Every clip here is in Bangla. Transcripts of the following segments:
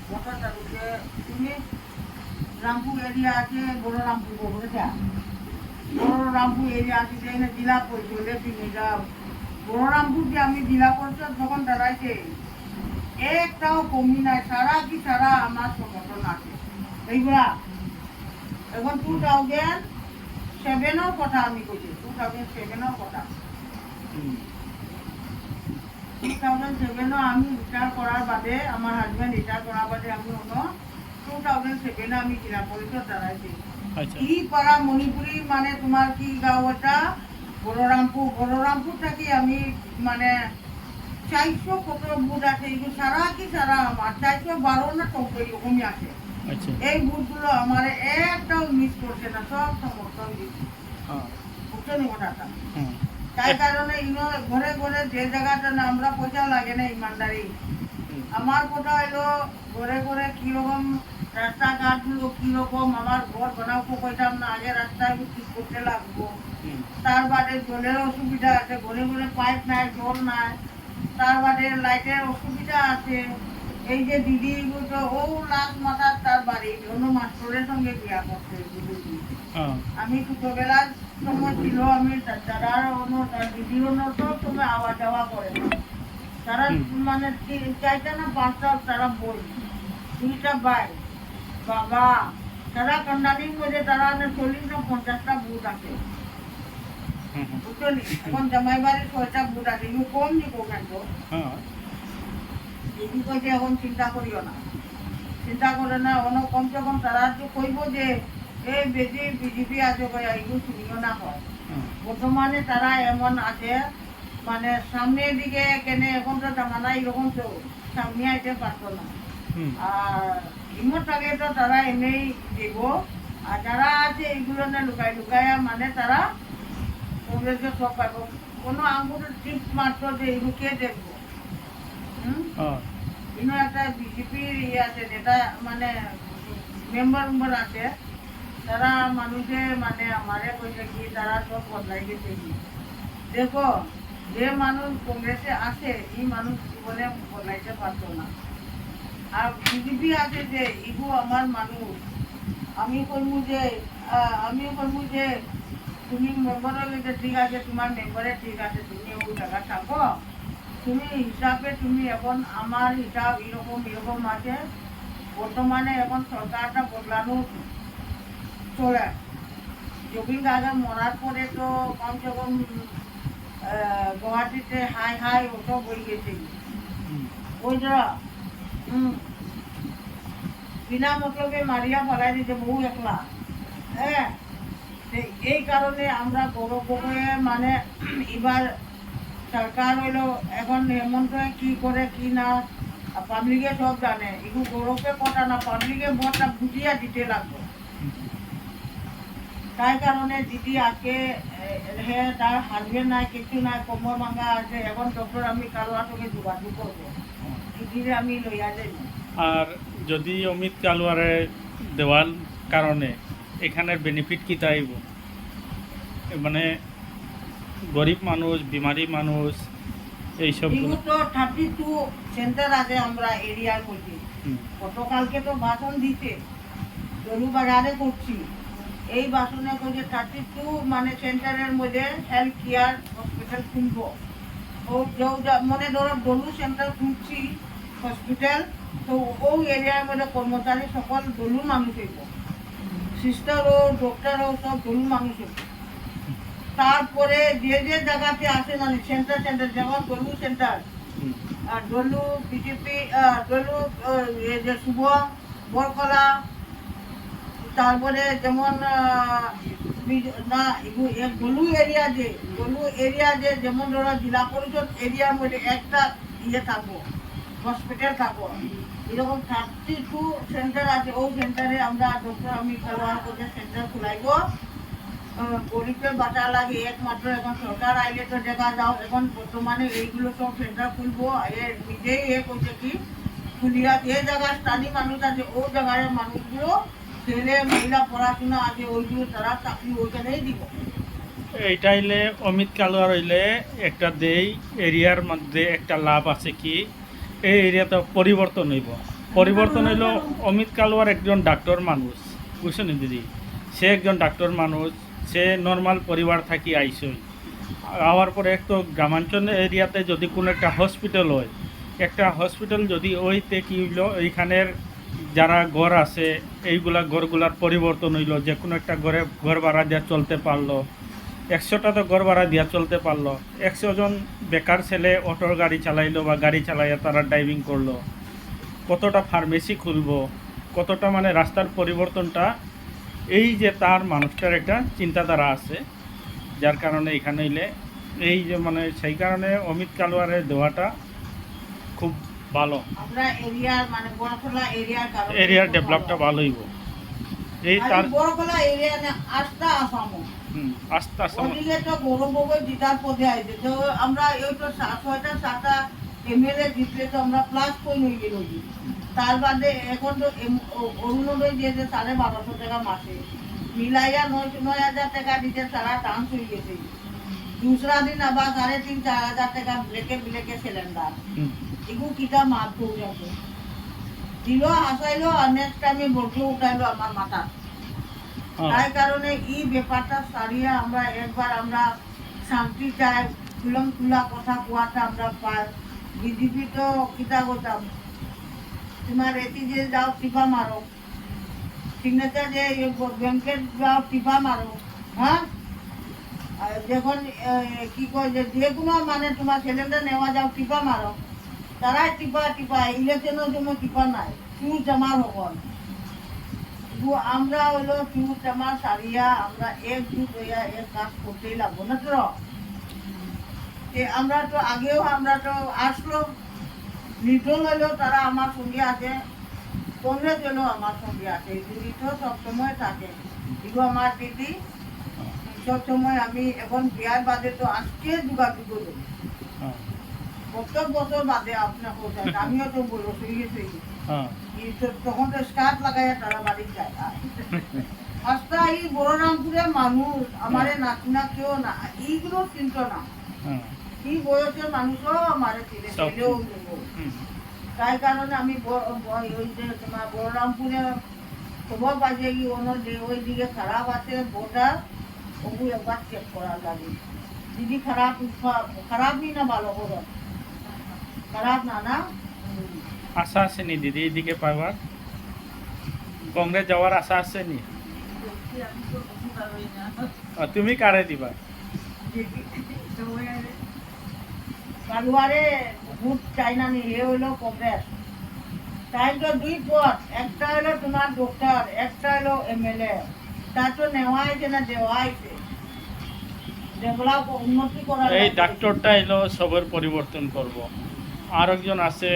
কথা তালুকে তুমি রামপুর এরিয়া আছে বড় রামপুর বলেছা বড় রামপুর এরিয়া আছে যেখানে জেলা পরিষদে তুমি যাও বড় রামপুর যে আমি জেলা পরিষদ যখন দাঁড়াইছে একটাও কমি নাই সারা কি সারা আমার সংগঠন আছে এইগুলা এখন 2007-এর কথা আমি বলছি 2007-এর কথা 2007-এ আমি রিটায়ার করার বাদে আমার হাজব্যান্ড রিটায়ার করার বাদে আমি 2007-এ আমি জেলা পরিষদ দাঁড়াইছি ই পাড়া মণিপুরি মানে তোমার কি গাঁও এটা বড়রামপুর থেকে আমি মানে 400 কত বুথ আছে এগুলো সারা কি সারা আমার 412 না 90 এরকমই আছে এই বুথগুলো আমার একটাও মিস করছে না সব সমর্থন দিচ্ছে বুঝছেন কথাটা তাই কারণে ঘরে ঘরে যে জায়গাটা না আমরা পয়সা লাগে না ইমানদারি আমার কথা হলো ঘরে ঘরে কিরকম রাস্তাঘাটগুলো কিরকম আমার ঘর বানাবো কইতাম না আগে রাস্তায় ঠিক করতে লাগবো তার বাদে জলের অসুবিধা আছে ঘরে ঘরে পাইপ নাই জল নাই তার বাদে লাইটের অসুবিধা আছে এই যে দিদি তো ও লাখ মাথার তার বাড়ি অন্য মাস্টরের সঙ্গে বিয়া করতে আমি ছোটবেলার সময় ছিল আমি দাদার অন্য দিদির অন্য সব সময় আওয়া যাওয়া করে তারা মানে 4টা না 5টা তারা বই 2টা ভাই বাবা তারা কান্দানির মধ্যে তারা 40 না 50টা বুথ আছে বুঝলি এখন জামাই বাড়ির 6টা বুথ আছে এগুলো কম দিব কেন এগুলো কইতে এখন চিন্তা করিও না চিন্তা করে না অন্য কমসে কম তারা তো কইব যে এই বেশি বিজেপি আছে এগুলো শুনিও না হয় বর্তমানে তারা এমন আছে মানে সামনের দিকে কেনে এখন তো জামানা এরকম তো সামনে আইতে পারতো না আর ইমোর আগে তো তারা এনেই দিব আর যারা আছে এইগুলো না লুকায় মানে তারা কংগ্রেসকে সব পাবো কোনো আঙ্গুর টিপ মারতো যে এগুলো কে দেখবো একটা বিজেপির আছে যেটা মানে মেম্বার আছে তারা মানুষে মানে আমারে কইছে কি তারা সব বদলাই গেছে দেখো যে মানুষ কংগ্রেসে আছে এই মানুষ জীবনে বদলাইতে পারতো না আর বিজেপি আছে যে ইগু আমার মানুষ আমি কইমু যে তুমি মেম্বার হলে ঠিক আছে তোমার মেম্বারে ঠিক আছে তুমি ওই জায়গা থাকো তুমি হিসাবে তুমি এখন আমার হিসাব এরকম আছে বর্তমানে এখন সরকারটা বদলানো চলে জবিন গার্গ মরার পরে তো কমসে কম গুয়াহাটিতে হাই ওসব হয়ে গেছে ওই যারা বিনা মতলবে মারিয়া ফেলাই দিতে বহু একলা হ্যাঁ এই কারণে আমরা গৌরব হয়ে মানে এবার সরকার হইলো এখন হেমন্ত কি করে কি না পাবলিকে সব জানে এগুলো গৌরবকে কথা না পাবলিকে ভোটটা বুঝিয়া দিতে লাগবে তাই কারণে দিদি আজকে হে তার হাজবেন্ড নাই কিছু নাই কোমর ভাঙা আছে এখন ডক্টর আমি কালোয়ার সঙ্গে যোগাযোগ করবো দিদিরে আমি লইয়া যাই আর যদি অমিত কালোয়ারে দেওয়ার কারণে এখানের বেনিফিট কি তাইব মানে গরিব মানুষ বিমারি মানুষ এইসব তো 32 সেন্টার আছে আমরা এরিয়ার মধ্যে গতকালকে তো ভাষণ দিতে গরু বাজারে করছি এই ভাষণে কইছে 32 মানে সেন্টারের মধ্যে হেলথ কেয়ার হসপিটাল খুলবো ও মানে ধরো ডলু সেন্টার খুলছি হসপিটাল তো ওই এরিয়ার মধ্যে কর্মচারী সকল ডলু মানুষ হইব সিস্টার ও ডক্টর ও সব ডলু মানুষ হইব তারপরে যে জায়গাতে আছে মানে সেন্টার যেমন ডলু সেন্টার আর ডলু বিজেপি ডলু যে শুভ বরকলা তারপরে যেমন না ডলু এরিয়া যে যেমন ধরো জেলা পরিষদ এরিয়ার মধ্যে একটা থাকবো হসপিটাল থাকবো এরকম 32 সেন্টার আছে ওই সেন্টারে আমরা ডক্টর আমি খেলোয়াড় করে সেন্টার খুলাইব গরিবের বাঁচা লাগে একমাত্র এখন সরকার আইলে তো দেখা যাও এখন বর্তমানে এইগুলো সব সেন্টার খুলবো নিজেই করছে কি খুলিয়া যে জায়গায় স্থানীয় মানুষ আছে ওই জায়গার মানুষগুলো ছেলে মহিলা পড়াশোনা আছে ওইগুলো তারা চাকরি ওইখানেই দিব এইটা হইলে অমিত কালোয়ার হইলে একটা দেই এরিয়ার মধ্যে একটা লাভ আছে কি এই এরিয়াতে পরিবর্তন হইব পরিবর্তন হইলো অমিত কালুয়ার একজন ডাক্তার মানুষ, বুঝছেন দিদি? সে একজন ডাক্তার মানুষ, সে নর্মাল পরিবার থাকি আইসই আওয়ার পরে এক তো গ্রামাঞ্চল এরিয়াতে যদি কোনো একটা হসপিটাল হয়, একটা হসপিটাল যদি ওইতে কী হইলো এইখানের যারা ঘর আছে এইগুলা ঘরগুলার পরিবর্তন হইলো, যে কোনো একটা ঘর ভাড়া দিয়া চলতে পারলো, 100টা তো ঘর ভাড়া দিয়া চলতে পারলো, 100 জন বেকার ছেলে অটোর গাড়ি চালাইলো বা গাড়ি চালাইয়া তারা ড্রাইভিং করলো, কতটা ফার্মেসি খুলবো, কতটা মানে রাস্তার পরিবর্তনটা, এই যে তার মানুষটার একটা চিন্তাধারা আছে, যার কারণে এখানে এলে এই যে মানে সেই কারণে অমিত কালুয়ারের দেওয়াটা খুব ভালো, আমরা এরিয়ার মানে বড়খোলা এরিয়ার কারণে এরিয়ার ডেভেলপটা ভালো হইব। এই আর তার বড়খোলা এরিয়া না আস্তা আসামো আস্তে আস্তে ওদিকে তো গৌরবগঞ্জ জিতার পথে আইছে, তো আমরা এই তো 6টা 7টা এমএলএ জিতলে তো আমরা প্লাস পয়েন্ট হয়ে গেল। তার বাদে এখন তো অরুণোদয় দিয়েছে 1250 টাকা মাসে, মিলাইয়া 9,000 টাকা দিতে সারা ডান্স হয়ে গেছে। दूसरा दिन আবার 3,500-4,000 টাকা ব্লেকে সিলিন্ডার, এগুলো কিটা মাত যাবে দিল হাসাইলো আর নেক্সট টাইমে বলতে উঠাইলো আমার মাথা। তাই কারণে এই ব্যাপারটা সারিয়ে আমরা একবার আমরা শান্তি চাই, খুলম খুলা কথা কোয়াটা আমরা পাই। বিজেপি তো কিতা করতাম, তোমার এটি যে যাও টিপা মারো, সিগনেচার যে ব্যাংকের যাও টিপা মারো, হ্যাঁ যখন কি কয় যে কোনো মানে তোমার সিলিন্ডার নেওয়া যাও টিপা মারো, তারাই টিপা ইলেকশনের জন্য টিপা নাই, চুর জামার হকন। আমরা হইলো চুর জামা সারিয়া আমরা একজুট হইয়া এক কাজ করতেই লাগবো না তো। আমরা তো আগেও আমরা তো আসলো নির্দল হইলেও তারা আমার সঙ্গে আছে, কংগ্রেস হলেও আমার সঙ্গে আছে, দুই তো সবসময় থাকে। এগুলো আমার দিদি সবসময় আমি এখন বিয়ার বাদে তো আজকে যোগাযোগ করি, প্রত্যেক বছর বাদে আপনার কোথায় আমিও তো বলবো তখন তো স্টার্ট লাগাই তারা বাড়ি যায়। আস্তা এই বড়রামপুরের মানুষ আমারে নাচনা কেউ না, এইগুলো চিন্ত না, এই বয়সের মানুষও আমারে চিনে ছেলেও তাই কারণে আমি ওই যে তোমার বড়রামপুরে খবর বাজে কি ওই দিকে খারাপ আছে ভোটার, ওগুলো একবার চেক করা লাগে। দিদি খারাপই না ভালো করে খারাপ না না আশা আছে নি দিদি এদিকে পাইবার, কংগ্রেস যাওয়ার আশা আছে নি? তুমি কারে দিবা? কালুয়ারে ভোট চাই না নি, এ হইলো কংগ্রেস। তাই তো দুই পথ, একটা হলো তোমার ডক্টর, একটা হলো এমএলএ, তার তো নেওয়া হয়েছে না দেওয়া হয়েছে, ডেভেলপ উন্নতি করা। এই ডাক্তারটা এলো সবের পরিবর্তন করব, আর একজন আছে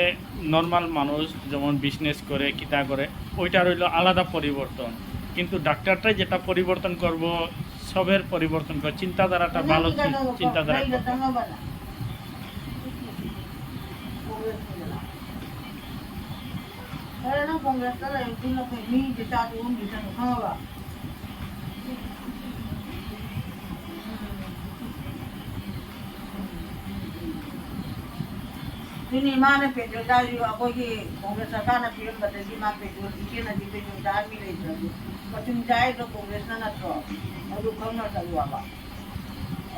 নর্মাল মানুষ যেমন বিজনেস করে কিতা করে, ওইটা রইল আলাদা পরিবর্তন, কিন্তু ডাক্তারটাই যেটা পরিবর্তন করব সবের পরিবর্তন করে, চিন্তাধারাটা ভালো চিন্তাধারা। Ini mana petrol dari apa ki Kongres sana pilih pada di mana petrol ini nanti petrol dari milih jadi. Macam jaya tu Kongres sana tu, aduh kau nak tahu apa?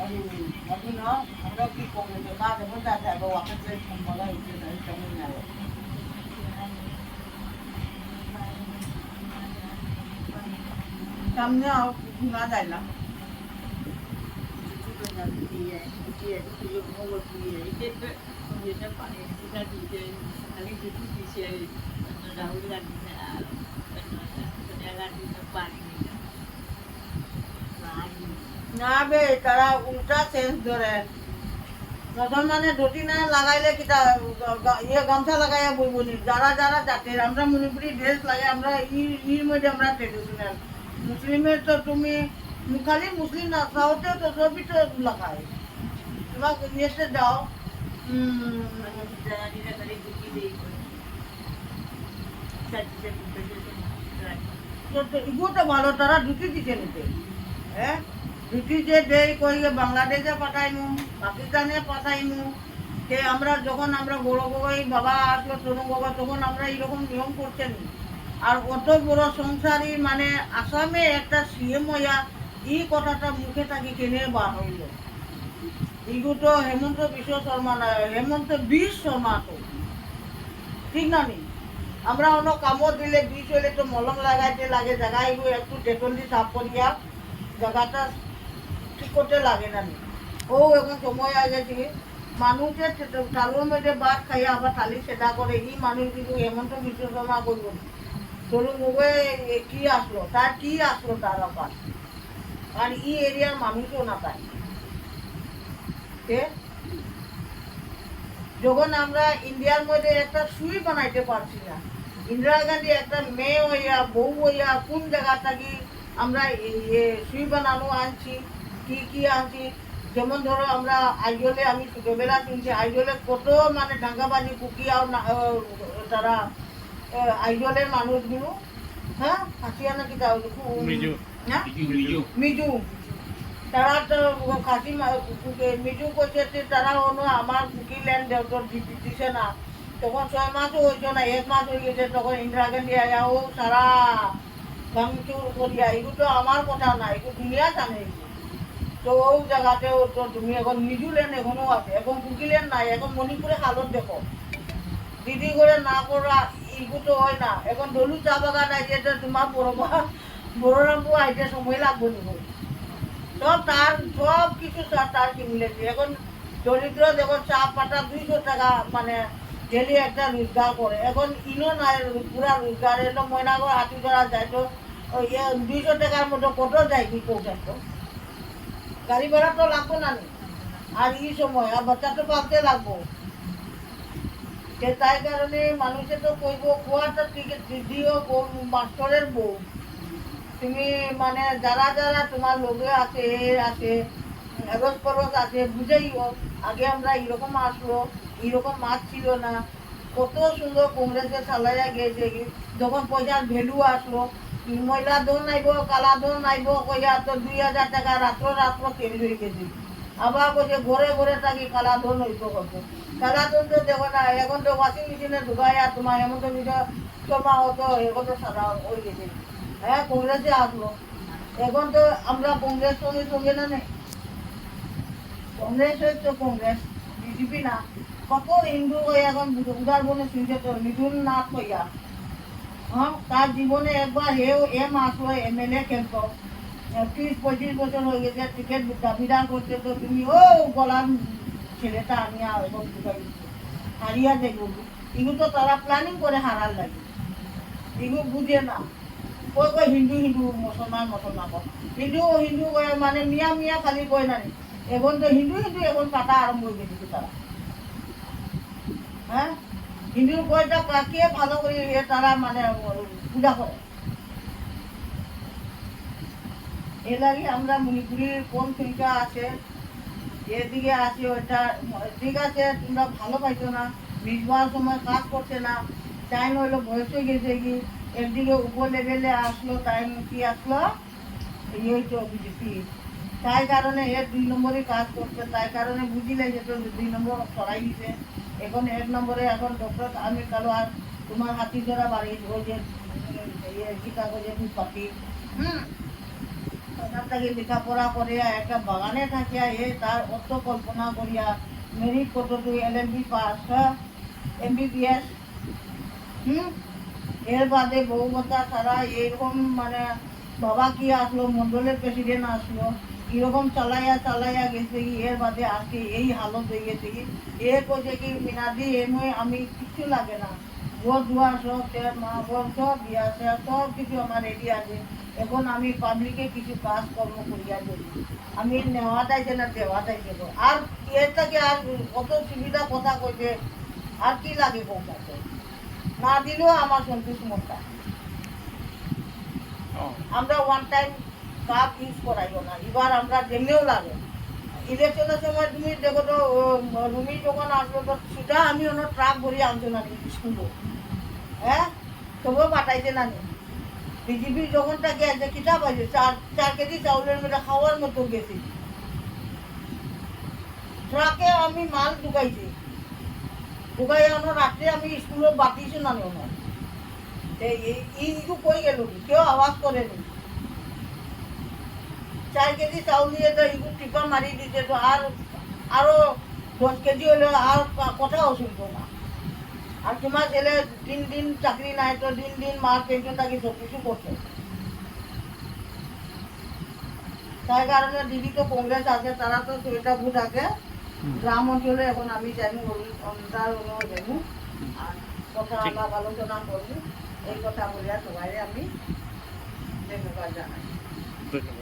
Aduh no, anda ki Kongres tu mana pun tak ada bawa kerja semula itu dari kami nak. Kami awak guna dah lah. না বে তারা উল্টা সেন্স ধরে, প্রথম মানে ধুতি না লাগাইলে কিটা ইয়ে গামছা লাগাইয়া বইবনি, যারা যারা জাতের আমরা মণিপুরি ড্রেস লাগে, আমরা ইর মধ্যে আমরা ট্রেডিশনাল। মুসলিমের তো তুমি খালি মুসলিম না সাউথে তো সবই তো লাগায়, তোমার ইয়েতে যাও এগুলো ভালো, তারা ধুতি দিতে নিতে, ধুতি যে দেয় কই বাংলাদেশে পাঠাইনু, পাকিস্তানে পাঠাইনু, যে আমরা যখন আমরা বড় গগৈ বাবা আসলো তরুণ বাবা তখন আমরা এরকম নিয়ম করছেন আর অত বড় সংসারী মানে আসামে একটা সিএম হইয়া এই কথাটা মুখে থাকি কেনে বার হইল এগুলো তো হেমন্ত বিশ্ব শর্মা না হেমন্ত বিশ শর্মা তো ঠিক না নি আমরা অন্য কামত দিলে বিষ হইলে তো মলম লাগাইতে লাগে জায়গা এগুলো একটু ডেটল দিয়ে সাফ করিয়া জায়গাটা ঠিক করতে লাগে না নি ও এখন সময় আগে গেছে মানুষের চালুর মধ্যে ভাত খাইয়া আবার থালি সেটা করে এই মানুষ কিন্তু হেমন্ত বিশ্ব শর্মা করবো ধরুন মুখে কি আসলো তার আবার আর এই এরিয়ার মানুষও না তাই যখন আমরা ইন্ডিয়ার মধ্যে একটা সুই বানাইতে পারছি না ইন্দিরা গান্ধী একটা মেয়ে হইয়া বউ হইয়া কোন জায়গা থাকি আমরা সুই বানানো আনছি কি আনছি যেমন ধরো আমরা আইজলে আমি ছোটবেলা শুনছি আইজলে কত মানে ডাঙ্গাবাজি কুকিয়া তারা আইজলের মানুষগুলো হ্যাঁ হাসিয়া নাকি মিজু তারা তো খাসি মিজু করছে তারা হলো আমার কুকি ল্যান্ড দিছে না তখন 6 মাসও হয়েছে না 1 মাস হয়ে গেছে তখন ইন্দিরা গান্ধী আয়া ও সারা ভাঙচুর করিয়া এগুলো তো আমার কথা না এগুলো দুনিয়া জানে তো ও জায়গাতেও তো তুমি এখন মিজু ল্যান্ড এখনো আছে এখন কুকি ল্যান্ড নাই এখন মণিপুরে হালত দেখো দিদি করে না করা এগুলো তো হয় না এখন দলু চা বাগান আইছে তোমার বড়রামপুর আইতে সময় লাগবে নি সব তার সব কিছু তার কিনলেছে এখন দরিদ্র দেখো চা পাতা 200 টাকা মানে ডেলি একটা রোজগার করে এখন ইনো নাই পুরা রোজগার এলো ময়নাগর হাতি ধরা যায় তো 200 টাকার মতো কত যায় কি পৌঁছাতো গাড়ি ভাড়া তো লাগবো না আর এই সময় আর বাচ্চা তো পালতে লাগবো তাই কারণে মানুষে তো কইব খোয়াটা ঠিক দিদিও মাস্টরের বউ তুমি মানে যারা তোমার লোকে আছে এরস পরস আছে বুঝাইও আগে আমরা এরকম আসলো এরকম মাছ ছিল না কত সুন্দর কংগ্রেসে চালাইয়া গেছে যখন পয়সার ভ্যালু আসলো ময়লা ধন নাইব কালা ধন নাইব কইয়া তো 2000 টাকা রাত্র তেল হয়ে গেছে আবার কইছে ঘরে থাকি কালা ধন হইব কত কালা ধন তো দেখো না এখন তো ওয়াশিং মেশিনে ঢুকাইয়া তোমার হেমন্ত বিশ্ব শর্মা হতো এখন তো সাদা হয়ে গেছে হ্যাঁ কংগ্রেসে আসলো এখন তো আমরা কংগ্রেস সঙ্গে না নেই কংগ্রেস হচ্ছে কংগ্রেস বিজেপি না কত হিন্দু এখন উদারবনে শুনছে তো মিঠুন নাথ হইয়া হ্যাঁ তার জীবনে একবার আসলো এমএলএ খেলতো 30-25 বছর হয়ে গেছে টিকিট দাবিদার করছে তো তুমি ও গলার ছেলেটা আনিয়া এবং হারিয়া দেখবো এগুলো তো তারা প্ল্যানিং করে হারার লাগে এগুলো বুঝে না কই হিন্দু মুসলমান হিন্দু মানে মিয়া খালি কয় না এখন তো হিন্দু এখন কাটা আরম্ভ হয়ে গেছে তারা হ্যাঁ হিন্দুর কয়টা কাকে ভালো করে তারা মানে পূজা করে এর লাগে আমরা মণিপুরের কোন সংখ্যা আছে এদিকে আছে ওইটা ঠিক আছে তোমরা ভালো পাইছো না মিশবার সময় কাজ করছে না টাইম হইলো বয়স হয়ে গেছে কি একদিকে উপর লেভেলে আসলো টাইম কি আসলো এই হইতো বিজেপি তাই কারণে 2 নম্বরে কাজ করছে তাই কারণে বুঝিলে যে তো 2 নম্বর সরাই দিছে এখন 1 নম্বরে এখন ডক্টর আমির কালোয়ার তোমার হাতি ধরা বাড়ি ওই যে গীতা গজে পাখি তাকে লেখাপড়া করিয়া একটা বাগানে থাকিয়া তার অর্থ কল্পনা করিয়া মেরিট কতটুকু LLB পাস MBBS এর বাদে বহুমতা ছাড়া এরকম মানে বাবা কি আসলো মন্ডলের প্রেসিডেন্ট আসলো এরকম চালাইয়া গেছে কি এর বাদে আজকে এই হালত হয়ে গেছে কি এ কইছে কি মিনাদি আমি কিছু লাগে না ঘর দুয়ার সব মহাবর সব বিয়া সব কিছু আমার রেডি আছে এখন আমি পাবলিকে কিছু কাজ কর্ম করিয়া দেব আমি নেওয়াটাই না দেওয়াটাই দেব আর এর থেকে আর কত সুবিধা কথা কইছে আর কি লাগে পৌঁছাতে না দিলেও আমার সন্তুষ্ট মনটা আমরা ওয়ান টাইম কাপ ইউজ করাইও না এবার আমরা দেখলেও লাগে ইলেকশনের সময় তুমি দেখো তো রুমি যখন আসলো তো সেটা আমি অন্য ট্রাক ভরি আনছো না স্কুলে হ্যাঁ তবুও পাঠাইছে না বিজেপি যখন তাকে আছে কিতাব আছে 4 কেজি চাউলের মধ্যে খাওয়ার মতো গেছি ট্রাকে আমি মাল ঢুকাইছি ঢুকাই আনো রাত্রে আমি স্কুলত বাতিছো না নিও ইগু কই গেল কেউ আওয়াজ করেনি 4 কেজি চাউল দিয়ে তো ইগু টিপা মারি দিতে তো আরো 10 কেজি হলে আর কথাও শুনতো না আর তোমার ছেলে দিন চাকরি নাই তো দিন মা পেনশন থাকি সব কিছু করতো তাই কারণে দিদি তো কংগ্রেস আছে তারা তো সেটা ভোট আছে গ্রাম অঞ্চলে এখন আমি যাইমু যাইমু আর কথা আলাপ আলোচনা করবো এই কথা বলিয়া সবাই আমি ধন্যবাদ জানাই। ধন্যবাদ।